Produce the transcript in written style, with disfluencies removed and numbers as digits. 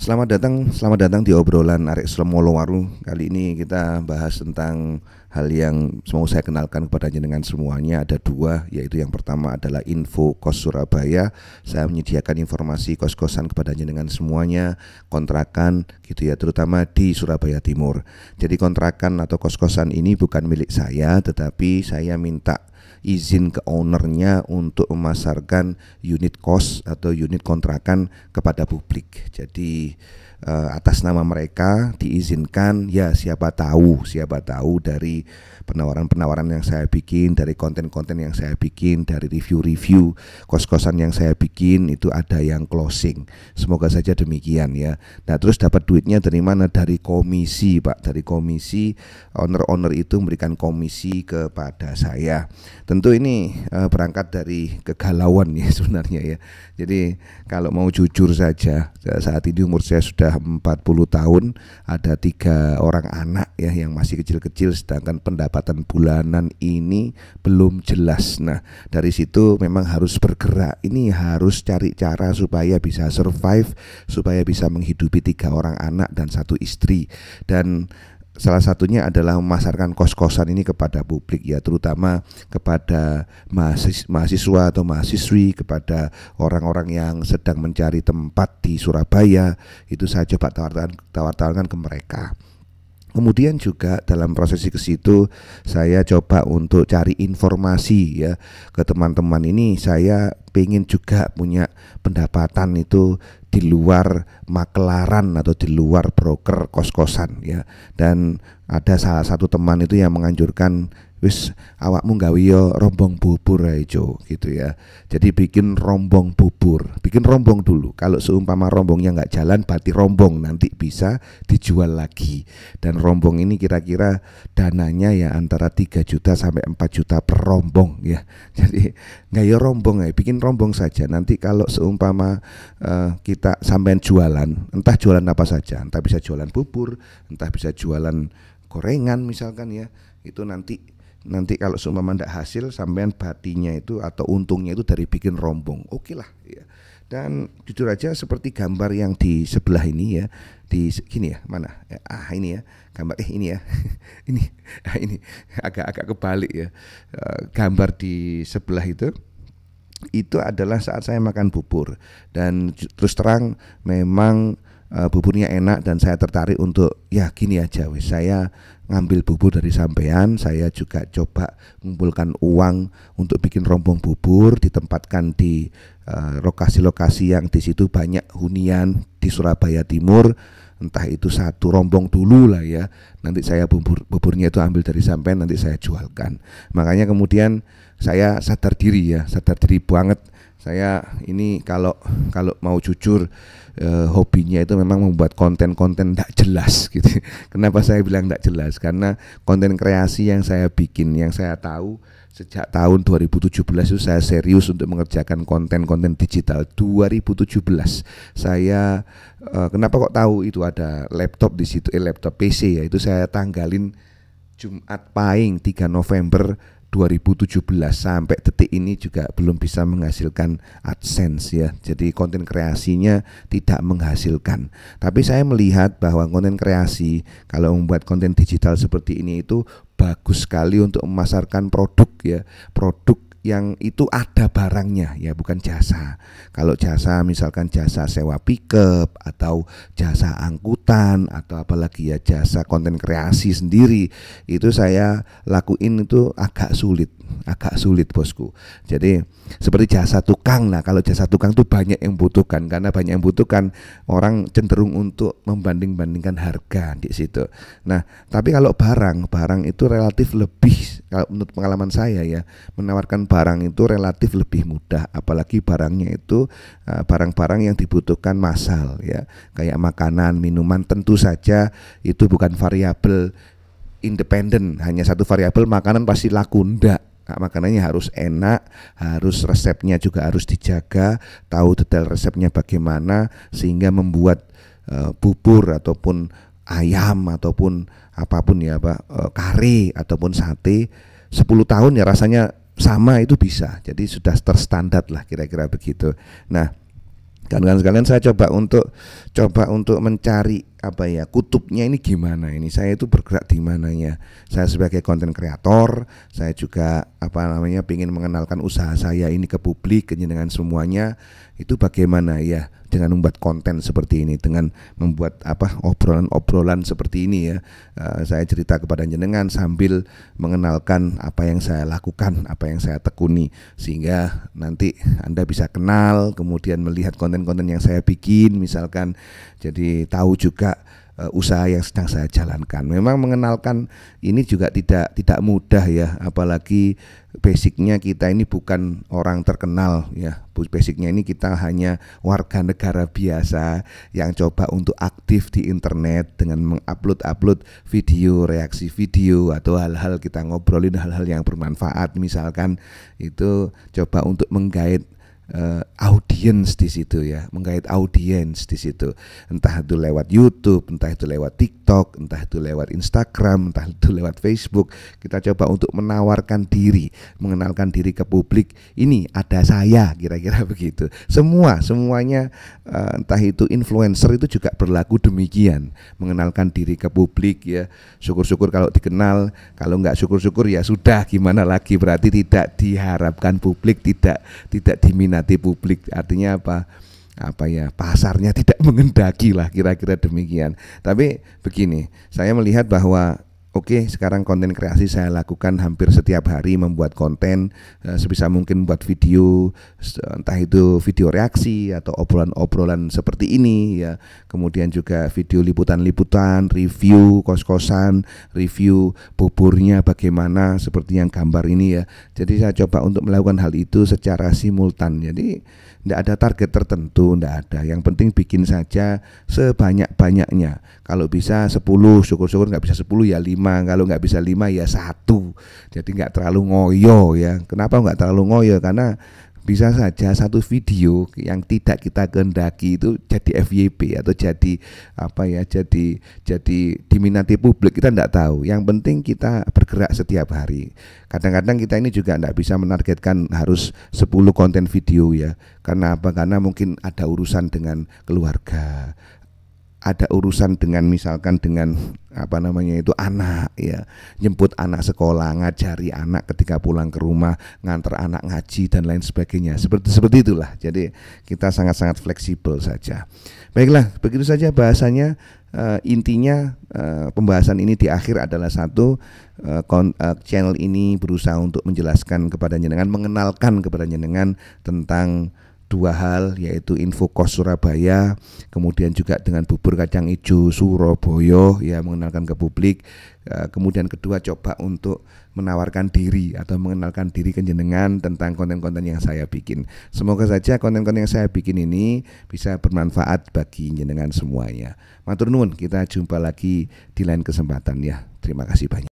Selamat datang di obrolan Arek Slomolowaru. Kali ini kita bahas tentang hal yang mau saya kenalkan kepada jenengan semuanya. Ada dua, yaitu yang pertama adalah Info Kos Surabaya. Saya menyediakan informasi kos-kosan kepada jenengan semuanya, kontrakan gitu ya, terutama di Surabaya Timur. Jadi kontrakan atau kos-kosan ini bukan milik saya, tetapi saya minta izin ke ownernya untuk memasarkan unit kos atau unit kontrakan kepada publik. Jadi atas nama mereka diizinkan, ya siapa tahu dari penawaran-penawaran yang saya bikin, dari konten-konten yang saya bikin, dari review-review kos-kosan yang saya bikin itu ada yang closing. Semoga saja demikian ya. Nah, terus dapat duitnya dari mana? Dari komisi, Pak. Dari komisi, owner-owner itu memberikan komisi kepada saya. Tentu ini berangkat dari kegalauan ya sebenarnya ya. Jadi kalau mau jujur saja, saat ini umur saya sudah 40 tahun, ada 3 orang anak ya yang masih kecil-kecil, sedangkan pendapatan bulanan ini belum jelas. Nah, dari situ memang harus bergerak. Ini harus cari cara supaya bisa survive, supaya bisa menghidupi 3 orang anak dan 1 istri. Dan salah satunya adalah memasarkan kos-kosan ini kepada publik ya, terutama kepada mahasiswa atau mahasiswi, kepada orang-orang yang sedang mencari tempat di Surabaya. Itu saya coba tawarkan ke mereka. Kemudian juga dalam prosesi ke situ saya coba untuk cari informasi ya ke teman-teman ini. Saya pengen juga punya pendapatan itu di luar makelaran atau di luar broker kos-kosan ya. Dan ada salah satu teman itu yang menganjurkan, wis awakmu gawe yo rombong bubur ae Jo gitu ya. Jadi bikin rombong bubur, bikin rombong dulu. Kalau seumpama rombongnya nggak jalan, berarti rombong nanti bisa dijual lagi. Dan rombong ini kira-kira dananya ya antara 3 juta sampai 4 juta per rombong ya. Jadi nggak ya rombong ya, bikin rombong saja. Nanti kalau seumpama kita sampean jualan, entah jualan apa saja, entah bisa jualan bubur, entah bisa jualan gorengan misalkan ya, itu nanti kalau seumpama ndak hasil, sampean batinya itu atau untungnya itu dari bikin rombong. Oke lah ya. Dan jujur aja seperti gambar yang di sebelah ini ya, di sini ya, mana ini ya gambar ini ya ini agak kebalik ya. Gambar di sebelah itu adalah saat saya makan bubur, dan terus terang memang buburnya enak dan saya tertarik untuk ya gini aja wis, saya ngambil bubur dari sampean. Saya juga coba mengumpulkan uang untuk bikin rombong bubur, ditempatkan di lokasi-lokasi yang di situ banyak hunian di Surabaya Timur. Entah itu 1 rombong dulu lah ya, nanti saya buburnya itu ambil dari sampean, nanti saya jualkan. Makanya kemudian saya sadar diri banget. Saya ini kalau mau jujur, hobinya itu memang membuat konten-konten tidak jelas gitu. Kenapa saya bilang tidak jelas? Karena konten kreasi yang saya bikin, yang saya tahu sejak tahun 2017 itu saya serius untuk mengerjakan konten-konten digital. 2017 saya kenapa kok tahu itu ada laptop di situ, laptop PC ya, itu saya tanggalin Jumat Pahing 3 November 2017, sampai detik ini juga belum bisa menghasilkan AdSense ya. Jadi konten kreasinya tidak menghasilkan. Tapi saya melihat bahwa konten kreasi, kalau membuat konten digital seperti ini itu bagus sekali untuk memasarkan produk ya. Produk yang itu ada barangnya ya, bukan jasa. Kalau jasa misalkan jasa sewa pickup atau jasa angkutan atau apalagi ya jasa konten kreasi sendiri, itu saya lakuin itu agak sulit bosku. Jadi seperti jasa tukang. Nah, kalau jasa tukang tuh banyak yang butuhkan, karena banyak yang butuhkan, orang cenderung untuk membanding-bandingkan harga di situ. Nah, tapi kalau barang itu relatif lebih, kalau menurut pengalaman saya ya, menawarkan barang itu relatif lebih mudah, apalagi barangnya itu barang-barang yang dibutuhkan massal ya, kayak makanan, minuman. Tentu saja itu bukan variabel independen, hanya satu variabel makanan pasti laku, ndak. Nah, makanannya harus enak, harus resepnya juga harus dijaga, tahu detail resepnya bagaimana, sehingga membuat bubur ataupun ayam ataupun apapun ya Pak, kari ataupun sate 10 tahun ya rasanya sama, itu bisa. Jadi sudah terstandar lah kira-kira begitu. Nah, Kan sekalian saya coba untuk mencari apa ya, kutubnya ini gimana ini, saya itu bergerak di mananya. Saya sebagai konten kreator, saya juga apa namanya ingin mengenalkan usaha saya ini ke publik, ke jenengan semuanya. Itu bagaimana ya dengan membuat konten seperti ini, dengan membuat apa obrolan-obrolan seperti ini ya. Saya cerita kepada jenengan sambil mengenalkan apa yang saya lakukan, apa yang saya tekuni, sehingga nanti Anda bisa kenal, kemudian melihat konten-konten yang saya bikin misalkan, jadi tahu juga usaha yang sedang saya jalankan. Memang mengenalkan ini juga tidak mudah ya, apalagi basicnya kita ini bukan orang terkenal ya. Basicnya ini kita hanya warga negara biasa yang coba untuk aktif di internet dengan mengupload video, reaksi video, atau hal-hal kita ngobrolin hal-hal yang bermanfaat misalkan, itu coba untuk menggait audiens di situ ya, menggait audiens di situ, entah itu lewat YouTube, entah itu lewat TikTok, entah itu lewat Instagram, entah itu lewat Facebook. Kita coba untuk menawarkan diri, mengenalkan diri ke publik. Ini ada saya, kira-kira begitu. Semuanya entah itu influencer itu juga berlaku demikian, mengenalkan diri ke publik ya. Syukur-syukur kalau dikenal, kalau enggak syukur-syukur ya sudah, gimana lagi, berarti tidak diharapkan publik, tidak diminati publik. Artinya apa ya, pasarnya tidak mengendaki lah, kira-kira demikian. Tapi begini, saya melihat bahwa oke, sekarang konten kreasi saya lakukan hampir setiap hari, membuat konten sebisa mungkin membuat video, entah itu video reaksi atau obrolan-obrolan seperti ini ya. Kemudian juga video liputan-liputan, review kos-kosan, review buburnya bagaimana seperti yang gambar ini ya. Jadi saya coba untuk melakukan hal itu secara simultan. Jadi tidak ada target tertentu, tidak ada. Yang penting bikin saja sebanyak-banyaknya. Kalau bisa 10, syukur-syukur, nggak bisa 10 ya 5, kalau nggak bisa 5 ya 1. Jadi nggak terlalu ngoyo ya. Kenapa nggak terlalu ngoyo? Karena bisa saja satu video yang tidak kita kehendaki itu jadi FYP atau jadi apa ya, jadi diminati publik, kita tidak tahu. Yang penting kita bergerak setiap hari. Kadang-kadang kita ini juga tidak bisa menargetkan harus 10 konten video ya. Karena apa? Karena mungkin ada urusan dengan keluarga, ada urusan dengan misalkan dengan apa namanya itu anak ya, jemput anak sekolah, ngajari anak ketika pulang ke rumah, ngantar anak ngaji dan lain sebagainya, seperti itulah. Jadi kita sangat-sangat fleksibel saja. Baiklah, begitu saja bahasanya. Intinya pembahasan ini di akhir adalah satu, channel ini berusaha untuk menjelaskan kepada jenengan, mengenalkan kepada jenengan tentang dua hal, yaitu info kos Surabaya, kemudian juga dengan bubur kacang ijo Surabaya ya, mengenalkan ke publik. Kemudian kedua, coba untuk menawarkan diri atau mengenalkan diri ke jenengan tentang konten-konten yang saya bikin. Semoga saja konten-konten yang saya bikin ini bisa bermanfaat bagi jenengan semuanya. Matur nuwun, kita jumpa lagi di lain kesempatan ya. Terima kasih banyak.